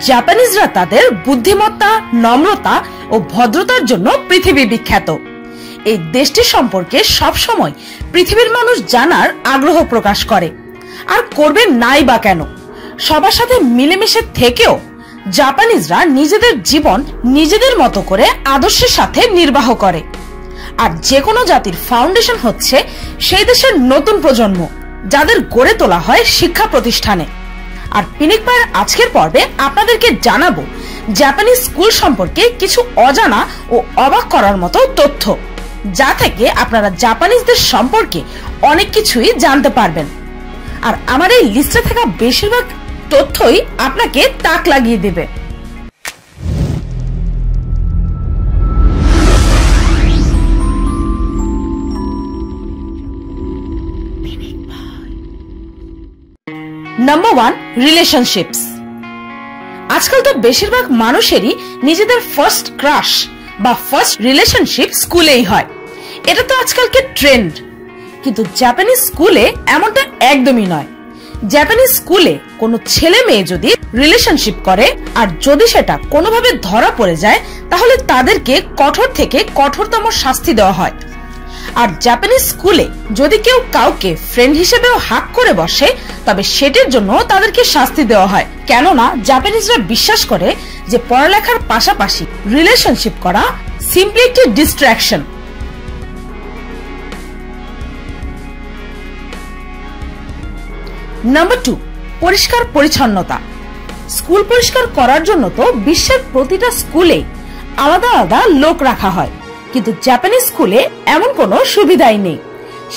জাপানিজরা তাদের বুদ্ধিমত্তা, নম্রতা ও ভদ্রতার জন্য পৃথিবী বিখ্যাত। এই দেশটি সম্পর্কে সবসময় পৃথিবীর মানুষ জানার আগ্রহ প্রকাশ করে, আর করবে নাই বা কেন। সবার সাথে মিলেমিশে থেকেও জাপানিজরা নিজেদের জীবন নিজেদের মতো করে আদর্শের সাথে নির্বাহ করে। আর যে কোনো জাতির ফাউন্ডেশন হচ্ছে সেই দেশের নতুন প্রজন্ম, যাদের গড়ে তোলা হয় শিক্ষা প্রতিষ্ঠানে। আর পিনিক পায়ের আজকের পর্বে আপনাদেরকে জানাবো জাপানিজ স্কুল সম্পর্কে কিছু অজানা ও অবাক করার মতো তথ্য, যা থেকে আপনারা জাপানিজদের সম্পর্কে অনেক কিছুই জানতে পারবেন। আর আমার এই লিস্টে থাকা বেশিরভাগ তথ্যই আপনাকে তাক লাগিয়ে দেবে। Number 1, relationships. আজকাল তো বেশিরভাগ মানুষেরই নিজেদের ফার্স্ট ক্রাশ বা ফার্স্ট রিলেশনশিপ স্কুলেই হয়। এটা তো আজকালকে ট্রেন্ড। কিন্তু জাপানিজ স্কুলে এমনটা একদমই নয়। জাপানিজ স্কুলে কোনো ছেলে মেয়ে যদি রিলেশনশিপ করে আর যদি সেটা কোনোভাবে ধরা পড়ে যায়, তাহলে তাদেরকে কঠোর থেকে কঠোরতম শাস্তি দেওয়া হয়। আর জাপানিজ স্কুলে যদি কেউ কাউকে ফ্রেন্ড হিসেবেও হাক করে বসে, তবে সেটার জন্য তাদেরকে শাস্তি দেওয়া হয়। কেননা জাপানিজরা বিশ্বাস করে যে পড়ালেখার পাশাপাশি রিলেশনশিপ করা সিম্পলি একটি ডিস্ট্রাকশন। নাম্বার 2, পরিষ্কার পরিচ্ছন্নতা। স্কুল পরিষ্কার করার জন্য তো বিশ্বের প্রতিটা স্কুলে আলাদা আলাদা লোক রাখা হয়, কিন্তু জাপানিজ স্কুলে এমন কোনো সুবিধাই নেই।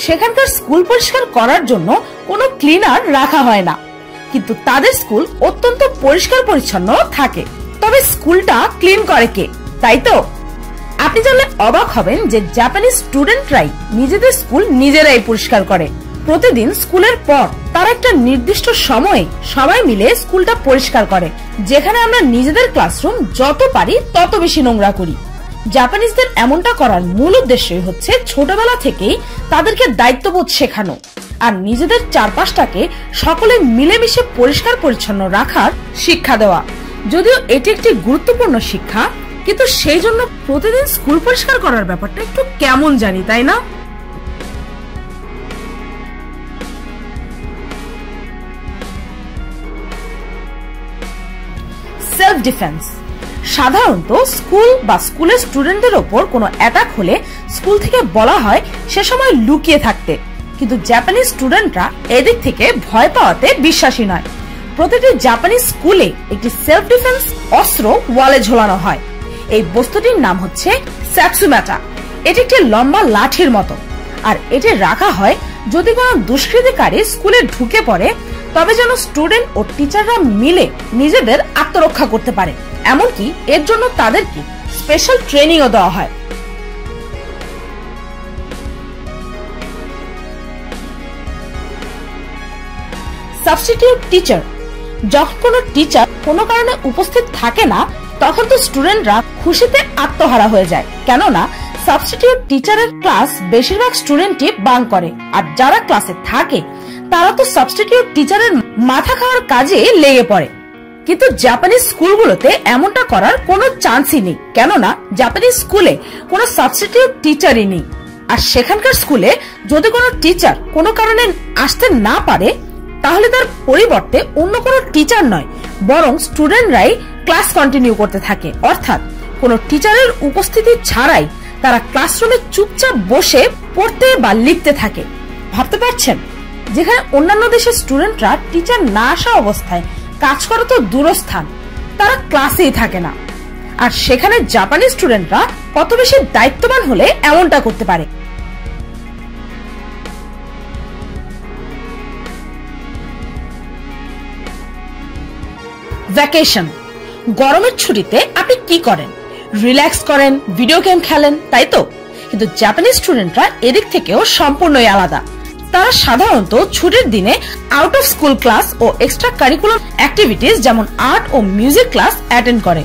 সেখানকার স্কুল পরিষ্কার করার জন্য কোনো ক্লিনার রাখা হয় না, কিন্তু তাদের স্কুল অত্যন্ত পরিষ্কার পরিচ্ছন্ন থাকে। তবে স্কুলটা ক্লিন করে কে, তাই তো? আপনি জানলে অবাক হবেন যে জাপানিজ স্টুডেন্টরাই নিজেদের স্কুল নিজেরাই পরিষ্কার করে। প্রতিদিন স্কুলের পর তারা একটা নির্দিষ্ট সময়ে সবাই মিলে স্কুলটা পরিষ্কার করে, যেখানে আমরা নিজেদের ক্লাসরুম যত পারি তত বেশি নোংরা করি। জাপানিজদের এমনটা করার মূল উদ্দেশ্যই হচ্ছে ছোটবেলা থেকেই তাদেরকে দায়িত্ববোধ শেখানো আর নিজেদের চারপাশটাকে সকলে মিলেমিশে পরিষ্কার পরিচ্ছন্ন রাখার শিক্ষা দেওয়া। যদিও এটি একটি গুরুত্বপূর্ণ শিক্ষা, কিন্তু সেই জন্য প্রতিদিন স্কুল পরিষ্কার করার ব্যাপারটা একটু কেমন জানি, তাই না? Self defence. সাধারণত স্কুল বা স্কুলের স্টুডেন্টদের ওপর কোনো অ্যাটাক হলে স্কুল থেকে বলা হয় সে সময় লুকিয়ে থাকতে, কিন্তু জাপানিজ স্টুডেন্টরা এদিক থেকে ভয় পাওয়াতে বিশ্বাসী নয়। প্রতিটি জাপানিজ স্কুলে একটি সেলফ ডিফেন্স অস্ত্র ওয়ালে ঝোলানো হয়। এই বস্তুটির নাম হচ্ছে স্যাটসুমাটা। এটি একটি লম্বা লাঠির মতো, আর এটি রাখা হয় যদি কোনো দুষ্কৃতিকারী স্কুলে ঢুকে পড়ে, তবে যেন স্টুডেন্ট ও টিচাররা মিলে নিজেদের আত্মরক্ষা করতে পারে। এমনকি এর জন্য তাদেরকে স্পেশাল ট্রেনিংও দেওয়া হয়। Substitute teacher. যখন কোনো টিচার কোনো কারণে উপস্থিত থাকে না, তখন তো স্টুডেন্টরা খুশিতে আত্মহারা হয়ে যায়। কেননা সাবস্টিটিউট টিচারের ক্লাস বেশিরভাগ স্টুডেন্টই বাঙ্ক করে, আর যারা ক্লাসে থাকে তারা তো সাবস্টিটিউট টিচারের মাথা খাওয়ার কাজে লেগে পড়ে। কিন্তু জাপানিজ স্কুলগুলোতে এমনটা করার কোনো চান্সই নেই, কেননা জাপানিজ স্কুলে কোনো সাবস্টিটিউট টিচারই নেই। আর সেখানকার স্কুলে যদি কোনো টিচার কোনো কারণে আসতে না পারে, তাহলে তার পরিবর্তে অন্য কোনো টিচার নয়, বরং স্টুডেন্টরাই ক্লাস কন্টিনিউ করতে থাকে। অর্থাৎ কোনো টিচারের উপস্থিতি ছাড়াই তারা ক্লাসরুমে চুপচাপ বসে পড়তে বা লিখতে থাকে। ভাবতে পারছেন, যেখানে অন্যান্য দেশের স্টুডেন্টরা টিচার না আসা অবস্থায় কাজ করা তো দূরস্থান, তারা ক্লাসেই থাকে না। আর সেখানে জাপানিজ স্টুডেন্টরা কত বেশি দায়িত্ববান হলে এমনটা করতে পারে। ভ্যাকেশন। গরমের ছুটিতে আপনি কি করেন? রিল্যাক্স করেন, ভিডিও গেম খেলেন, তাই তো? কিন্তু জাপানিজ স্টুডেন্টরা এদিক থেকেও সম্পূর্ণই আলাদা। তারা সাধারণত ছুটির দিনে আউট অফ স্কুল ক্লাস ও এক্সট্রা কারিকুলাম অ্যাক্টিভিটিস যেমন আর্ট ও মিউজিক ক্লাস অ্যাটেন্ড করে।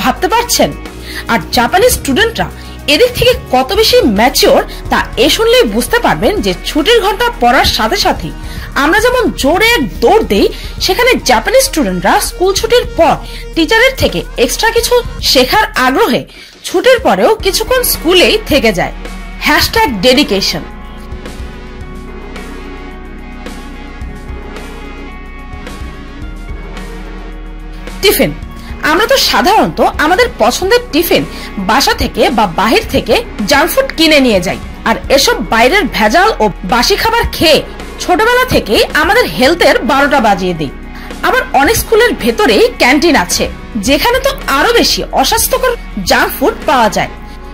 ভাবতে পারছেন? আর জাপানিজ স্টুডেন্টরা এদিক থেকে কত বেশি ম্যাচিওর তা এ শুনলেই বুঝতে পারবেন যে ছুটির ঘন্টা পড়ার সাথে সাথে আমরা যেমন জোরে দৌড় দেই, সেখানে জাপানিজ স্টুডেন্টরা স্কুল ছুটির পর টিচারের থেকে এক্সট্রা কিছু শেখার আগ্রহে ছুটির পরেও কিছুক্ষণ স্কুলেই থেকে যায়। #ডেডিকেশন। টিফিন। আমরা তো সাধারণত আমাদের পছন্দের টিফিন বাসা থেকে বা বাহির থেকে জাঙ্ক ফুড কিনে নিয়ে যাই, আর এসব বাইরের ভেজাল ও বাসি খাবার খেয়ে ছোটবেলা থেকেই আমাদের হেলথের 12টা বাজিয়ে দিই। আবার অনেক স্কুলের ভেতরেই ক্যান্টিন আছে, যেখানে তো আরো বেশি অস্বাস্থ্যকর জাঙ্ক ফুড পাওয়া যায়।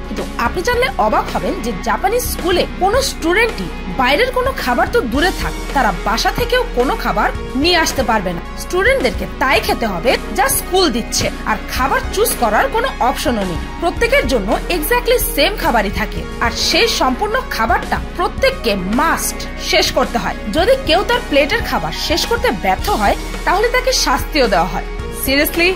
কিন্তু আপনি জানলে অবাক হবেন যে জাপানিজ স্কুলে কোনো স্টুডেন্টই বাইরের কোনো খাবার তো দূরে থাক, তারা বাসা থেকেও কোনো খাবার নিয়ে আসতে পারবে না। স্টুডেন্টদেরকে তাই খেতে হবে যা স্কুল দিচ্ছে, আর খাবার চুজ করার কোনো অপশনও নেই। প্রত্যেকের জন্য এক্স্যাক্টলি সেম খাবারই থাকে, আর সেই সম্পূর্ণ খাবারটা প্রত্যেককে মাস্ট শেষ করতে হয়। যদি কেউ তার প্লেটের খাবার শেষ করতে ব্যর্থ হয়, তাহলে তাকে শাস্তিও দেওয়া হয়। সিরিয়াসলি?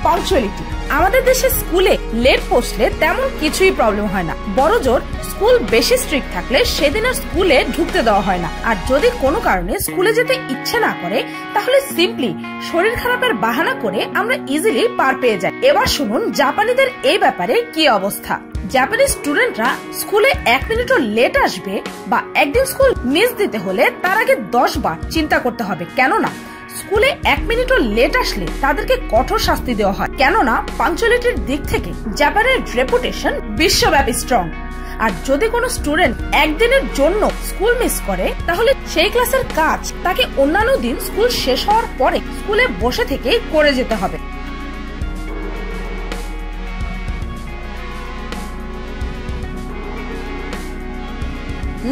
পাংচুয়ালিটি। আমাদের দেশে স্কুলে লেট পৌঁছলে তেমন কিছুই প্রবলেম হয় না, বড়জোর স্কুল বেশি স্ট্রিক্ট থাকলে সেদিন আর স্কুলে ঢুকতে দেওয়া হয় না। আর যদি কোনো কারণে স্কুলে যেতে ইচ্ছে না করে, তাহলে সিম্পলি শরীর খারাপের বাহানা করে আমরা ইজিলি পার পেয়ে যাই। এবার শুনুন জাপানিদের এই ব্যাপারে কি অবস্থা। জাপানিজ স্টুডেন্টরা স্কুলে 1 মিনিটও লেট আসবে বা একদিন স্কুল মিস দিতে হলে তার আগে 10 বার চিন্তা করতে হবে, কেননা স্কুলে 1 মিনিটও লেট আসলে তাদেরকে কঠোর শাস্তি দেওয়া হয়। কেননা পাংচুয়ালিটির দিক থেকে জাপানের রেপুটেশন বিশ্বব্যাপী স্ট্রং। আর যদি কোনো স্টুডেন্ট একদিনের জন্য স্কুল মিস করে, তাহলে সেই ক্লাসের কাজ তাকে অন্যান্য দিন স্কুল শেষ হওয়ার পরে স্কুলে বসে থেকেই করে যেতে হবে।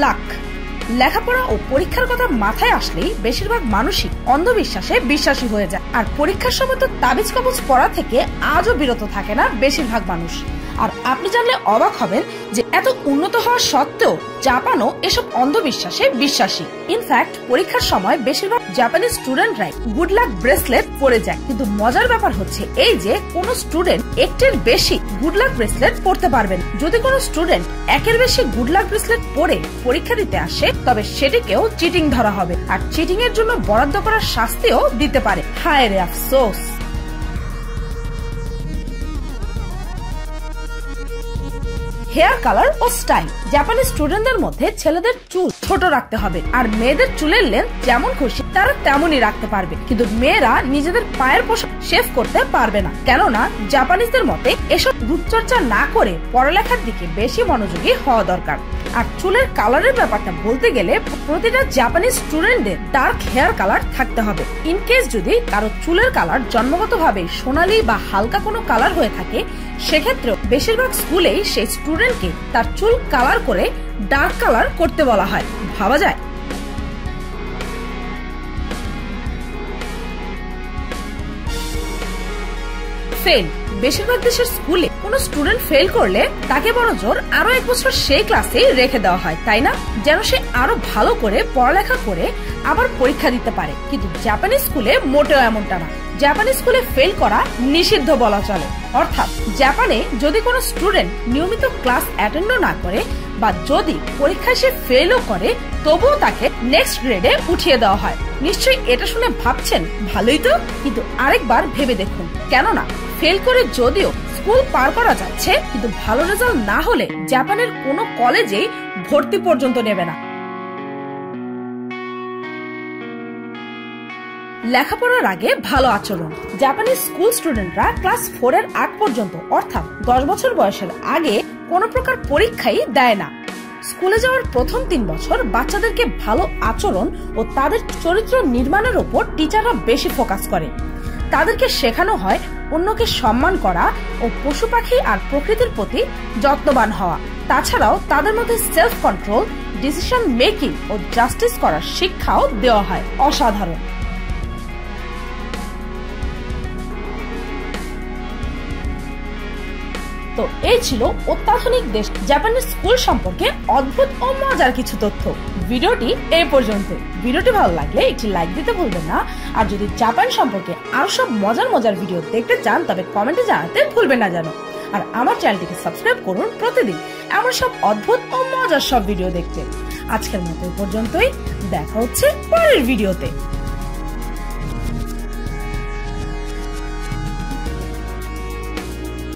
লাক। লেখাপড়া ও পরীক্ষার কথা মাথায় আসলেই বেশিরভাগ মানুষই অন্ধবিশ্বাসে বিশ্বাসী হয়ে যায়, আর পরীক্ষার সময় তো তাবিজ কবজ পড়া থেকে আজও বিরত থাকে না বেশিরভাগ মানুষ। আর আপনি জানলে অবাক হবেন যে এত উন্নত হওয়া সত্ত্বেও জাপানও এসব অন্ধবিশ্বাসে বিশ্বাসী। ইনফ্যাক্ট পরীক্ষার সময় বেশিরভাগ জাপানিজ স্টুডেন্টরাই গুড লাক ব্রেসলেট পরে যায়। কিন্তু মজার ব্যাপার হচ্ছে এই যে কোনো স্টুডেন্ট একটির বেশি গুড লাক ব্রেসলেট পরতে পারবেন। যদি কোনো স্টুডেন্ট একের বেশি গুড লাক ব্রেসলেট পরে পরীক্ষা দিতে আসে, তবে সেটিকেও চিটিং ধরা হবে, আর চিটিং এর জন্য বরাদ্দ করার শাস্তিও দিতে পারে। হায় রে আফসোস। হেয়ার কালার ও স্টাইল। জাপানিজ স্টুডেন্টদের মধ্যে ছেলেদের চুল ছোট রাখতে হবে, আর মেয়েদের চুলের লেন্থ যেমন খুশি তারা তেমনই রাখতে পারবে। কিন্তু মেয়েরা নিজেদের পায়ের পোশাক শেভ করতে পারবে না, কেননা জাপানিজদের মতে এসব রূপচর্চা না করে পড়ালেখার দিকে বেশি মনোযোগী হওয়া দরকার। আর চুলের কালারের ব্যাপারটা বলতে গেলে প্রতিটা জাপানিজ স্টুডেন্টদের ডার্ক হেয়ার কালার থাকতে হবে। ইনকেস যদি কারো চুলের কালার জন্মগতভাবে সোনালী বা হালকা কোনো কালার হয়ে থাকে, সেক্ষেত্রে বেশিরভাগ স্কুলেই সেই স্টুডেন্টকে তার চুল কালার করে ডার্ক কালার করতে বলা হয়। ভাবা যায়? ফেল। বেশিরভাগ দেশের স্কুলে কোনো স্টুডেন্ট ফেল করলে তাকে বড়জোর আরো 1 বছর সেই ক্লাসেই রেখে দেওয়া হয়, তাই না? যেন সে আরো ভালো করে পড়ালেখা করে আবার পরীক্ষা দিতে পারে। কিন্তু জাপানি স্কুলে মোটেও এমনটা না। জাপানি স্কুলে ফেল করা নিষিদ্ধ বলা চলে। অর্থাৎ জাপানে যদি কোনো স্টুডেন্ট নিয়মিত ক্লাস অ্যাটেন্ড না করে বা যদি পরীক্ষায় সে ফেলও করে, তবুও তাকে নেক্সট গ্রেডে উঠিয়ে দেওয়া হয়। নিশ্চয়ই এটা শুনে ভাবছেন ভালোই তো, কিন্তু আরেকবার ভেবে দেখুন, কেননা ফেল করে যদিও স্কুল পার করা যাচ্ছে, কিন্তু ভালো রেজাল্ট না হলে জাপানের কোনো কলেজেই ভর্তি পর্যন্ত নেবে না। লেখাপড়ার আগে ভালো আচরণ। জাপানি স্কুল স্টুডেন্টরা ক্লাস 4 এর আগ পর্যন্ত, অর্থাৎ 10 বছর বয়সের আগে কোনো প্রকার পরীক্ষাই দেয় না। স্কুলে যাওয়ার প্রথম 3 বছর বাচ্চাদেরকে ভালো আচরণ ও তাদের চরিত্র নির্মাণের উপর টিচাররা বেশি ফোকাস করে। তাদেরকে শেখানো হয় অন্যকে সম্মান করা ও পশু পাখি আর প্রকৃতির প্রতি যত্নবান হওয়া। তাছাড়াও তাদের মধ্যে সেলফ কন্ট্রোল, ডিসিশন মেকিং ও জাস্টিস করার শিক্ষাও দেওয়া হয়। অসাধারণ। তো এই ছিল অত্যাধুনিক দেশ জাপানের স্কুল সম্পর্কে অদ্ভুত ও মজার কিছু তথ্য। ভিডিওটি এই পর্যন্ত। ভিডিওটি ভালো লাগলে একটি লাইক দিতে ভুলবেন না, আর যদি জাপান সম্পর্কে আরো সব মজার মজার ভিডিও দেখতে চান তবে কমেন্টে জানাতে ভুলবেন না যেন। আর আমার চ্যানেলটিকে সাবস্ক্রাইব করুন প্রতিদিন এমন সব অদ্ভুত ও মজার সব ভিডিও দেখতে। আজকের মতো পর্যন্তই, দেখা হচ্ছে পরের ভিডিওতে।